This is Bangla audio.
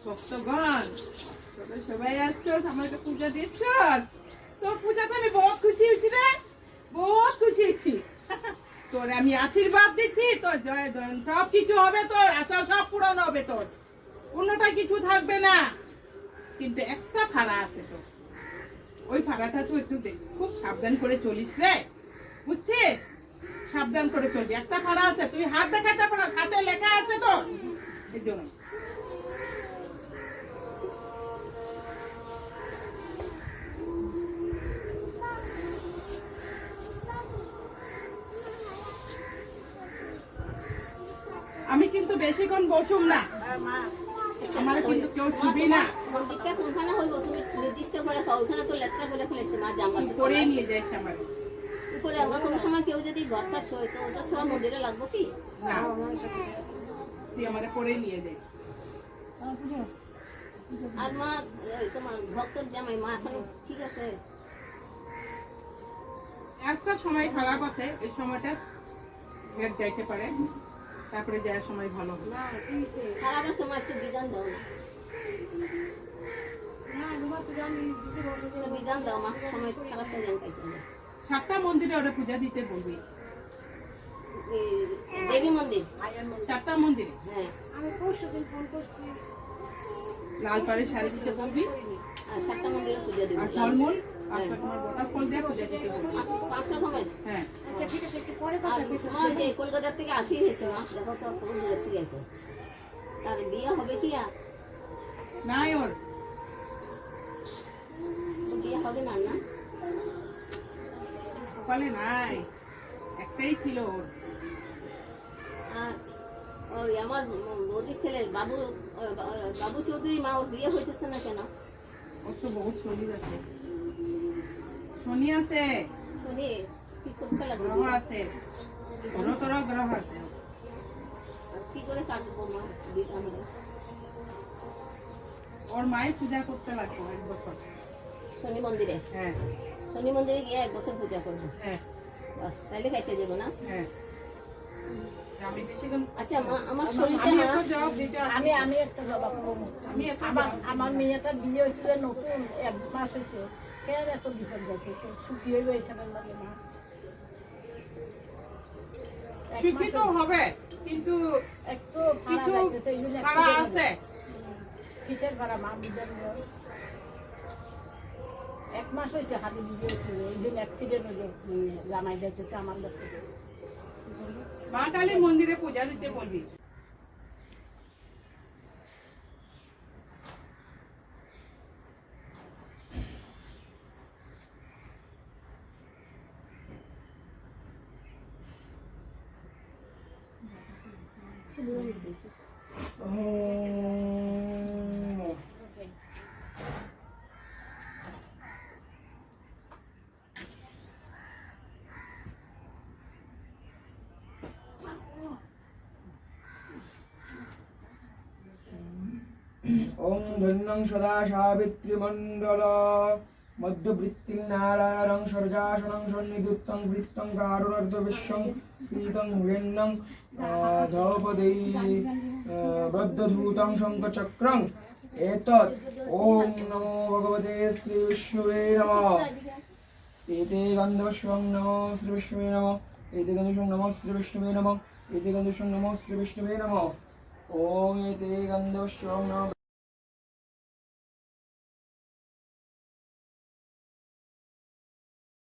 ভক্তগণ তোরা সবাই আসছো আমাকে পূজা দিচ্ছ তো পূজাতে আমি বহুত খুশি হয়েছি রে বহুত খুশি হয়েছি তোর আমি আশীর্বাদ দিচ্ছি তোর জয় জয়ন সব কিছু হবে তোর আশা সব পূরণ হবে তোর কোনোটা কিছু থাকবে না কিন্তু একটা ফাড়া আছে তোর ওই ফাড়াটা তুই একটু খুব সাবধান করে চলিস রে বুঝছিস সাবধান করে চলবি একটা ফাড়া আছে তুই হাত দেখাতে পারো হাতে লেখা আছে তোর এই জন্য আমি কিন্তু বেশিক্ষণ বসুম না আমার কিন্তু কেউ ছুবি না মন্দিরটা কোনখানে হইব তুমি নির্দিষ্ট করে কও ওখানে তো লেট্রা করে ফেলেছে মা জামা করে নিয়ে যাইছ আমার উপরে আমরা কোনো সময় কেউ যদি ঘরটা ছয় তো ওটা ছোঁয়া মন্দিরে লাগবো কি না তুই আমারে করে নিয়ে যাই আর মা তোমার ভক্তর জামাই মা এখন ঠিক আছে একটা সময় খারাপ আছে এই সময়টা হেড যাইতে পারে তারপরে যাওয়ার সময় ভালো হবে খারাপ আছে মা একটু বিধান দাও না বিধান দাও মা সময় খারাপ হয়ে যান পাইছে 7টা মন্দিরে ওরা পূজা দিতে বলবি দেবী মন্দির 7টা মন্দিরে হ্যাঁ আমি পরশুদিন ফোন করছি লাল পাড়ে শাড়ি দিতে বলবি আর 7টা মন্দিরে পূজা দিব আর ফলমূল আর তোমার গোটা ফল দিয়ে পূজা দিতে বলবি 5টা সময় হ্যাঁ আচ্ছা ঠিক আছে একটু পরে আর কথা বলছি তোমার যে কলকাতা থেকে আসি হয়েছে না দেখো তো কত দূরে থেকে আছে তার বিয়ে হবে কি আর নাই ওর বিয়ে হবে না না কপালে নাই একটাই ছিল ওর আর ওই আমার বৌদির ছেলের বাবু বাবু চৌধুরী মা ওর বিয়ে হইতেছে না কেন ওর তো বহুত শনি আছে শনি আছে শুনি কি করতে লাগবে গ্রহ আছে বড় গ্রহ আছে কি করে কাটবো মা বিয়ে আমরা ওর মায়ের পূজা করতে লাগবে 1 বছর শনি মন্দিরে হ্যাঁ শনি মন্দিরে গিয়ে 1 বছর পূজা করবো হ্যাঁ বাস তাইলে কাটতে যাবো না হ্যাঁ আমি বেশিক্ষণ আচ্ছা মা আমার শরীরটা আমি না একটা জবাব দিতে আমি একটা জবাব করবো আমি একটা আমার মেয়েটা বিয়ে হয়েছিল নতুন 1 মাস হয়েছে কেন এত বিপদ যাচ্ছে ছুটি হয়ে গেছে লাগে মা শিক্ষিত হবে কিন্তু একটু কিছু ভাড়া যাইতেছে এই জন্য ভাড়া accident আছে কিসের ভাড়া মা বিদান 1 মাস হয়েছে হাতে বিয়ে হয়েছিল এই দিন অ্যাক্সিডেন্ট হয়ে জামাই যাইতেছে আমার কাছে মা কালী মন্দিরে পূজা দিতে বলবি ओम धन्यं सदा सावित्रीमंडल मध्यवृत्तिं नारायणं सर्जासनं सन्निधत्तं वृत्तं कारुणर्धविश्वं पीतं हुयन्नं द्रौपदी बद्धधूतं शङ्खचक्रं एतत् ओम नमो भगवते श्री विष्णुवे नमः एते गन्धवश्वं नमो श्री विष्णुवे नमः एते गन्धवश्वं नमो श्री विष्णुवे नमः एते गन्धवश्वं नमो श्री विष्णुवे नमः ओम एते गन्धवश्वं नमो